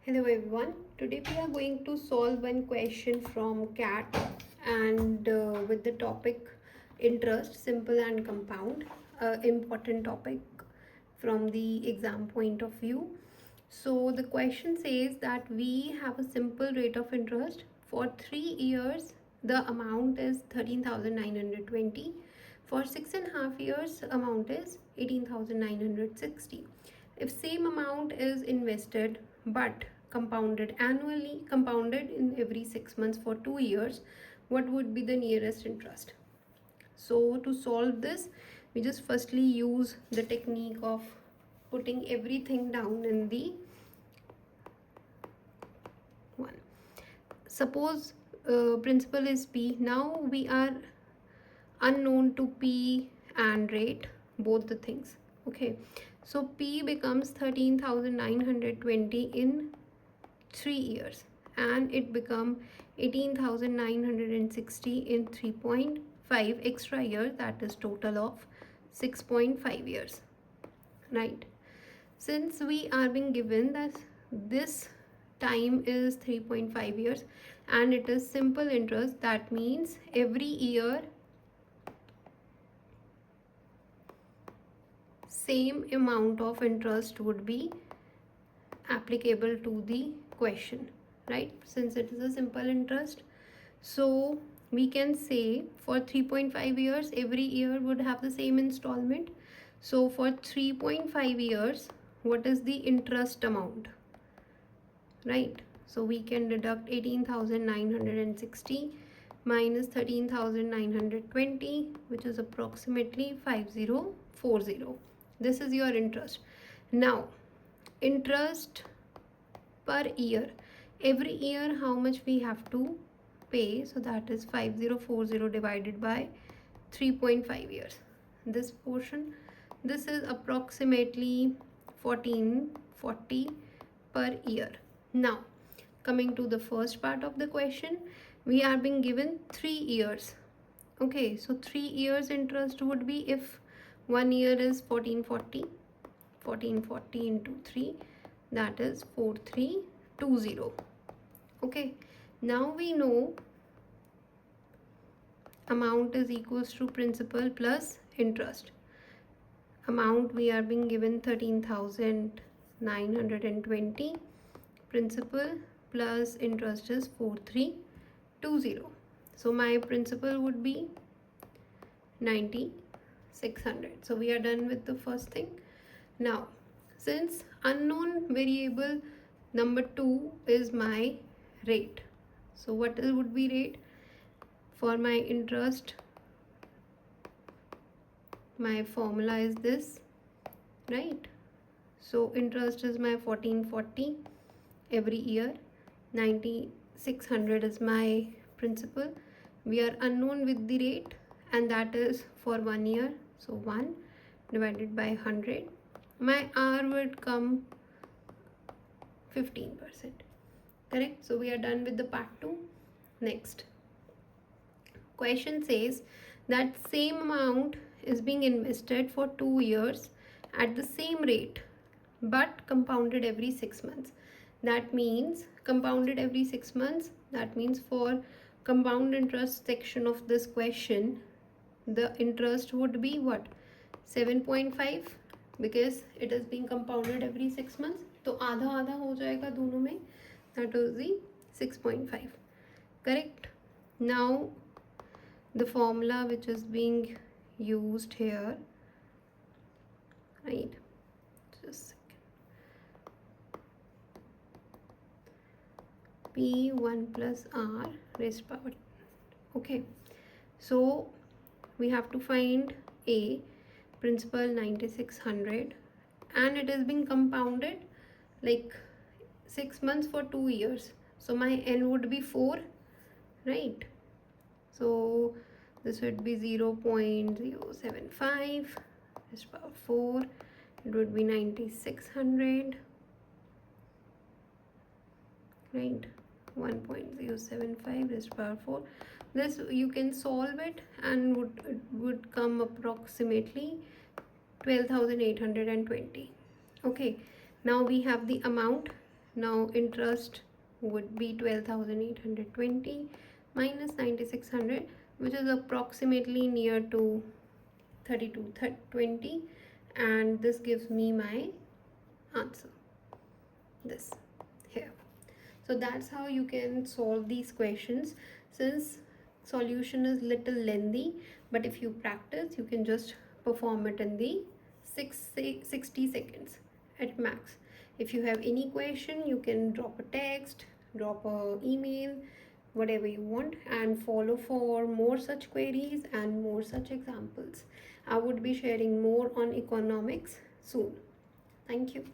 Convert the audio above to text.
Hello everyone. Today we are going to solve one question from CAT and with the topic interest, simple and compound, important topic from the exam point of view. So the question says that we have a simple rate of interest for 3 years. The amount is 13,920. For 6.5 years, amount is 18,960. If same amount is invested but compounded in every 6 months for 2 years, what would be the nearest interest? So to solve this, we just firstly use the technique of putting everything down in the one. Suppose principal is P. Now we are unknown to P and rate, both the things. Okay, so P becomes 13,920 in 3 years and it become 18,960 in 3.5 extra years, that is total of 6.5 years, right? Since we are being given that this time is 3.5 years and it is simple interest, that means every year same amount of interest would be applicable to the question, right? Since it is a simple interest, so we can say for 3.5 years every year would have the same installment. So for 3.5 years, what is the interest amount, right? So we can deduct 18,960 minus 13,920, which is approximately 5040. This is your interest. Now interest per year, every year how much we have to pay, so that is 5040 divided by 3.5 years. This portion, this is approximately 1440 per year. Now coming to the first part of the question, we are being given 3 years. Okay, so 3 years interest would be, if 1 year is 1440 into 3, that is 4320. Okay, now we know amount is equals to principal plus interest. Amount we are being given 13,920, principal plus interest is 4320. So my principal would be 9,600. So we are done with the first thing. Now since unknown variable number 2 is my rate, so what would be rate for my interest? My formula is this, right? So interest is my 1440 every year, 9,600 is my principal. We are unknown with the rate and that is for 1 year, so 1 divided by 100. My R would come 15%, correct? So we are done with the part 2. Next question says that same amount is being invested for 2 years at the same rate but compounded every 6 months. That means compounded every 6 months, that means for compound interest section of this question, the interest would be what? 7.5, because it is being compounded every 6 months. तो आधा आधा हो जाएगा दोनों में, that is the 6.5, correct? Now the formula which is being used here, right? Just P1 plus R raised power. Okay, so we have to find A, principal 9,600, and it is being compounded like 6 months for 2 years. So my N would be 4, right? So this would be 0.075 raised to power 4. It would be 9,600, right? 1.075 raised to power 4. This you can solve it and would come approximately 12,820. Okay, now we have the amount. Now interest would be 12,820 minus 9,600, which is approximately near to 3220, and this gives me my answer, this here. So that's how you can solve these questions. Since solution is little lengthy, but if you practice you can just perform it in the 60 seconds at max. If you have any question, you can drop a text, drop a email, whatever you want, and follow for more such queries and more such examples. I would be sharing more on economics soon. Thank you.